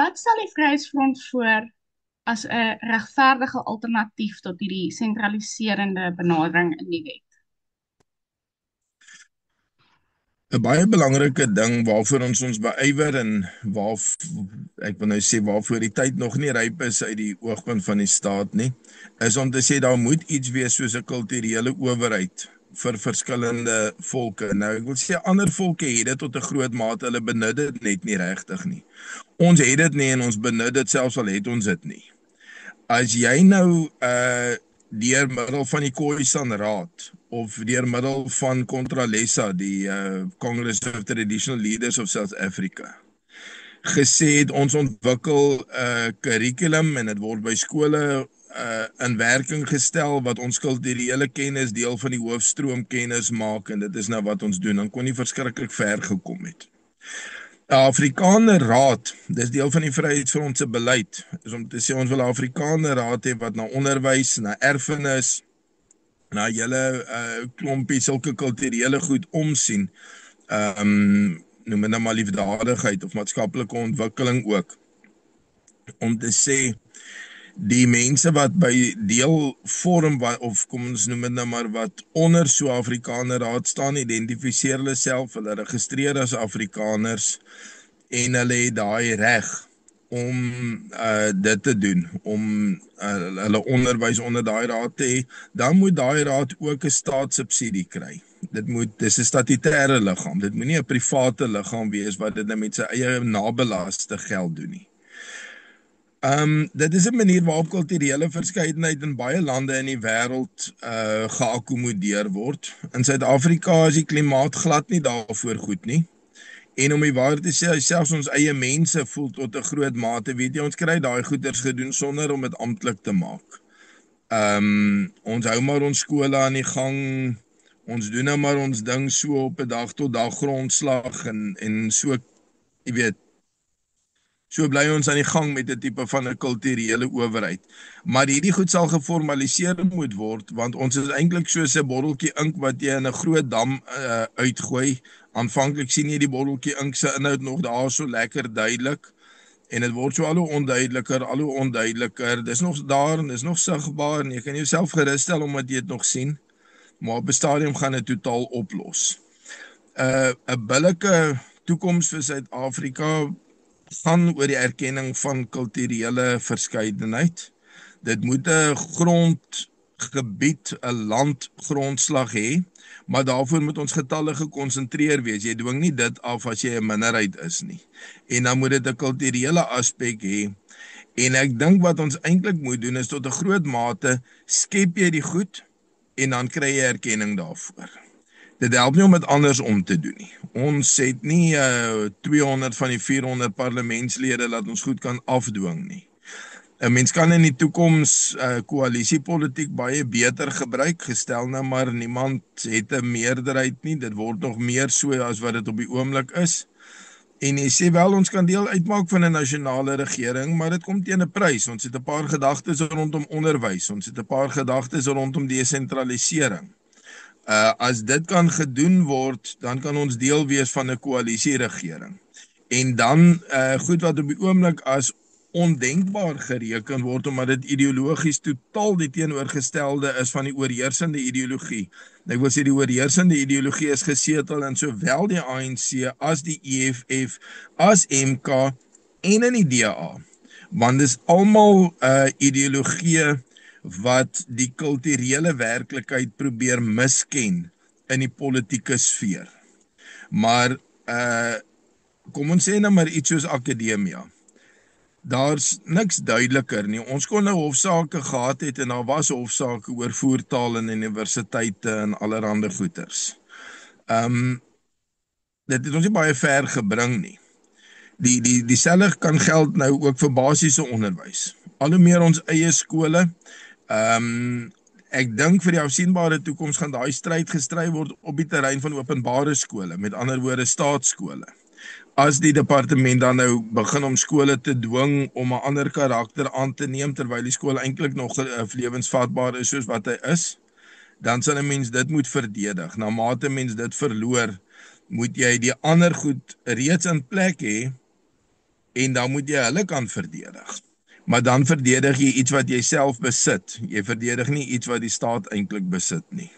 Wat stel die Vryheidsfront voor as 'n regverdige alternatief tot hierdie sentraliserende benadering in die wet? 'n Baie belangrike ding waarvoor ons beywer en ek wil nou sê waarvoor die tyd nog nie ryp is uit die oogpunt van die staat nie, is om te sê daar moet iets wees soos 'n kulturele owerheid vir verskillende volke. Nou ek wil sê ander volke het dit tot 'n groot mate, hulle benut dit net nie regtig nie. Ons het dit nie en ons benut dit selfs al het ons dit nie. As jy nou deur middel van die Khoisan Raad of deur middel van Contralesa, die Congress of Traditional Leaders of South Africa, gesê het ons ontwikkel 'n curriculum en dit word by skole in werking gestel wat ons kulturele kennis deel van die hoofstroom kennis maak en dit is nou wat ons doen, dan kon nie verskriklik ver gekom het. Afrikaner Raad, dis deel van die Vryheidsfront se beleid, is om te sê ons wil 'n Afrikaner Raad hê wat na onderwys, na erfenis, na julle klompie sulke kulturele goed omsien. Noem dit nou maar liefdadigheid of maatskaplike ontwikkeling ook. Om te sê die mense wat by deel vorm of kom ons noem dit nou maar wat onder so Afrikaner Raad staan, identifiseer hulle self, hulle registreer as Afrikaners en hulle het daai reg om dit te doen, om hulle onderwys onder daai raad te hê. Dan moet daai raad ook 'n staatssubsidie kry. Dis 'n statutêre liggaam. Dit moenie 'n private liggaam wees wat dit met sy eie nabelaste geld doen nie. Dit is 'n manier waarop kulturele verskeidenheid in baie lande in die wêreld geakkommodeer word. In Suid-Afrika is die klimaat glad nie daarvoor goed nie. En om die waarheid te sê, selfs ons eie mense voel tot 'n groot mate, weet jy, ons kry daai goeders gedoen sonder om dit amptelik te maak. Ons hou maar ons skole aan die gang. Ons doen nou maar ons ding so op 'n dag tot dag grondslag en so, jy weet, so bly ons aan die gang met 'n tipe van 'n kulturele owerheid. Maar hierdie goed sal geformaliseer moet word, want ons is eintlik soos 'n botteltjie ink wat jy in 'n groot dam uitgooi. Aanvanklik sien jy die botteltjie ink se inhoud nog daar so lekker duidelik en dit word so al hoe onduideliker. Dis nog daar en dis nog sigbaar en jy kan jouself gerus stel omdat jy dit nog sien, maar op 'n stadium gaan dit totaal oplos. 'n billike toekoms vir Suid-Afrika gaan oor die erkenning van kulturele verskeidenheid. Dit moet 'n grondgebied, 'n landgrondslag hê, maar daarvoor moet ons getalle gekonsentreer wees. Jy dwing nie dit af as jy 'n minderheid is nie. En dan moet dit 'n kulturele aspek hê. En ek dink wat ons eintlik moet doen is tot 'n groot mate skep jy die goed en dan kry jy erkenning daarvoor. Dit help nie om dit andersom te doen nie. Ons het nie 200 van die 400 parlementslede laat ons goed kan afdwing nie. 'n Mens kan in die toekoms koalisiepolitiek baie beter gebruik, gestel nou maar niemand het 'n meerderheid nie, dit word nog meer so as wat dit op die oomblik is. En jy sê wel ons kan deel uitmaak van 'n nasionale regering, maar dit kom teen 'n prys. Ons het 'n paar gedagtes rondom onderwys, ons het 'n paar gedagtes rondom desentralisering. As dit kan gedoen word, dan kan ons deel wees van 'n koalisieregering. En dan goed wat op die oomblik as ondenkbaar gereken word omdat dit ideologies totaal die teenoorgestelde is van die oorheersende ideologie. Ek wil sê die oorheersende ideologie is gesetel in sowel die ANC as die EFF, as MK en in die DA. Want dis almal ideologieë wat die kulturele werklikheid probeer misken in die politieke sfeer. Maar kom ons sê nou maar iets soos akademia. Daar's niks duideliker nie. Ons kon nou hofsaake gehad het en daar was hofsaake oor voertaal in universiteite en allerhande goeters. Dit het ons nie baie ver gebring nie. Dieselfde kan geld nou ook vir basiese onderwys. Al hoe meer ons eie skole. Ek dink vir die afsienbare toekoms gaan daai stryd gestry word op die terrein van openbare skole, met ander woorde staatsskole. As die departement dan nou begin om skole te dwing om 'n ander karakter aan te neem terwyl die skool eintlik nog lewensvatbaar is soos wat hy is, dan sal 'n mens dit moet verdedig. Na mate mens dit verloor, moet jy die ander goed reeds in plek hê en dan moet jy hulle kan verdedig. Maar dan verdedig jy iets wat jy self besit. Jy verdedig nie iets wat die staat eintlik besit nie.